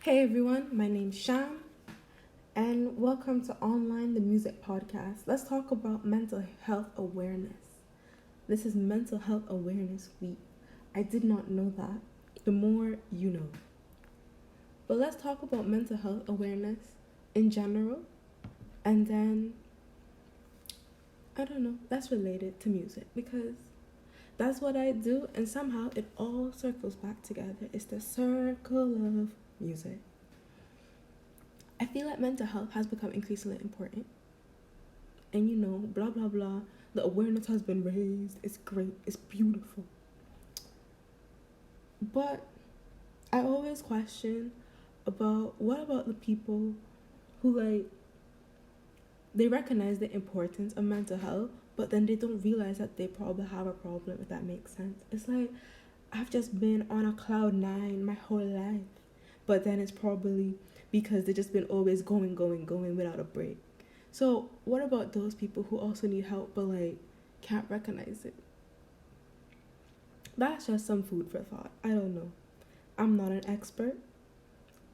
Hey everyone, my name's Sham, and welcome to Online the Music Podcast. Let's talk about mental health awareness. This is Mental Health Awareness Week. I did not know that. The more you know. But let's talk about mental health awareness in general, and then, I don't know, that's related to music because that's what I do, and somehow it all circles back together. It's the circle of music. I feel like mental health has become increasingly important. And blah blah blah. The awareness has been raised. It's great. It's beautiful. But I always question about what about the people who they recognize the importance of mental health, but then they don't realize that they probably have a problem, if that makes sense. It's like I've just been on a cloud nine my whole life. But then it's probably because they've just been always going without a break. So what about those people who also need help but can't recognize it? That's just some food for thought. I don't know. I'm not an expert,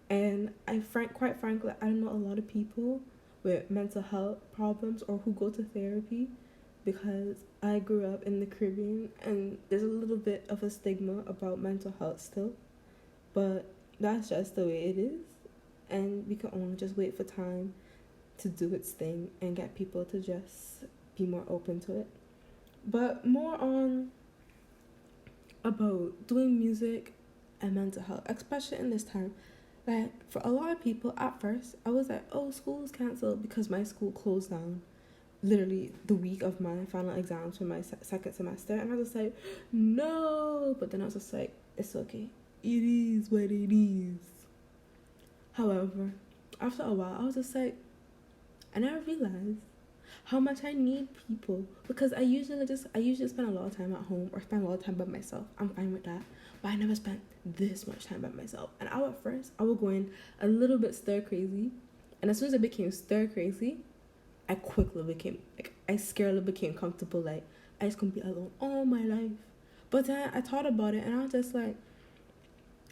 and quite frankly, I don't know a lot of people with mental health problems or who go to therapy because I grew up in the Caribbean and there's a little bit of a stigma about mental health still, but that's just the way it is, and we can only just wait for time to do its thing and get people to just be more open to it. But more on about doing music and mental health, especially in this time. Like, for a lot of people, at first, I was like, oh, school's canceled because my school closed down literally the week of my final exams for my second semester. And I was just like, no. But then I was just like, it's okay. It is what it is. However, after a while, I was just like, and I realized how much I need people, because I usually spend a lot of time at home or spend a lot of time by myself. I'm fine with that, but I never spent this much time by myself. And at first, I would go in a little bit stir crazy, and as soon as I became stir crazy, I quickly became I scarcely became comfortable. Like, I just gonna be alone all my life. But then I thought about it, and I was just like,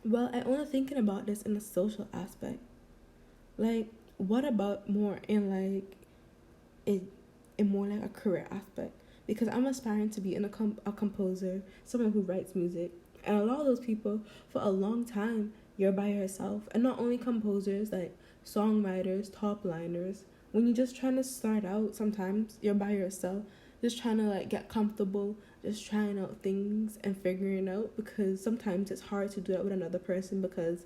well, I only thinking about this in a social aspect. Like, what about more in more like a career aspect? Because I'm aspiring to be a composer, someone who writes music. And a lot of those people, for a long time, you're by yourself. And not only composers, like songwriters, top liners. When you're just trying to start out, sometimes you're by yourself, just trying to get comfortable, just trying out things and figuring out, because sometimes it's hard to do that with another person because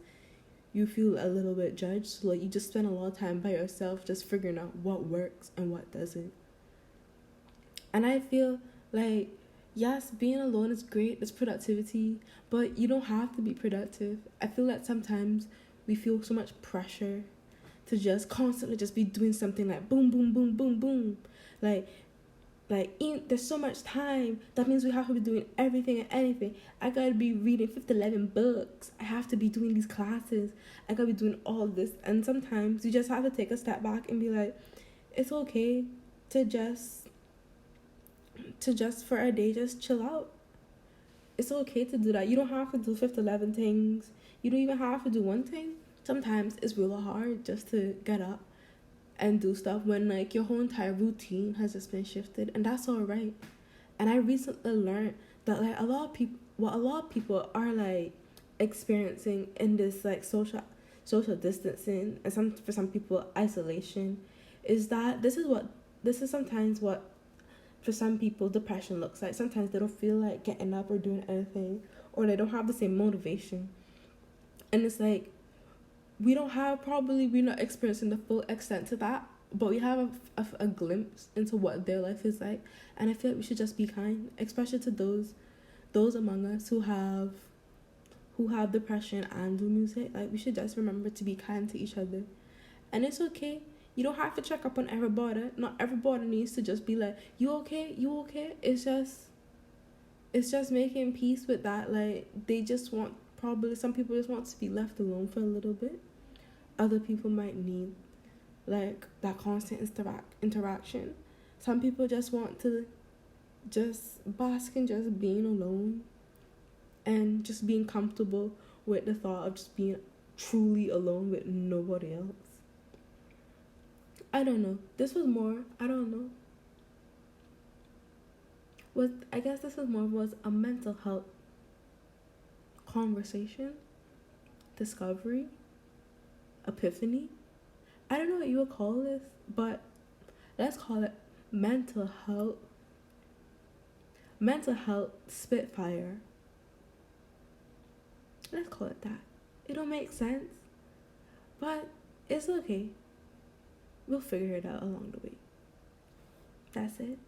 you feel a little bit judged. So you just spend a lot of time by yourself just figuring out what works and what doesn't. And I feel like, yes, being alone is great, it's productivity, but you don't have to be productive. I feel that sometimes we feel so much pressure to just constantly just be doing something like boom, boom, boom, boom, boom. There's so much time. That means we have to be doing everything and anything. I gotta be reading 11 books. I have to be doing these classes. I gotta be doing all this. And sometimes you just have to take a step back and be like, it's okay to just for a day, just chill out. It's okay to do that. You don't have to do 11 things. You don't even have to do one thing. Sometimes it's really hard just to get up and do stuff when your whole entire routine has just been shifted, and that's all right. And I recently learned that a lot of people are experiencing in this social distancing, and for some people isolation, is that this is sometimes what for some people depression looks like. Sometimes they don't feel like getting up or doing anything, or they don't have the same motivation. And it's like, we're not experiencing the full extent to that, but we have a glimpse into what their life is like. And I feel like we should just be kind, especially to those among us who have depression and do music. We should just remember to be kind to each other. And it's okay. You don't have to check up on everybody. Not everybody needs to just be like, you okay? It's just making peace with that. They just want, probably some people just want to be left alone for a little bit. Other people might need that constant interaction. Some people just want to just bask in just being alone and just being comfortable with the thought of just being truly alone with nobody else. I don't know. This was more, I don't know. I guess this was a mental health conversation, discovery, epiphany. I don't know what you would call this, but let's call it mental health. Mental health Spitfire. Let's call it that. It don't make sense, but it's okay. We'll figure it out along the way. That's it.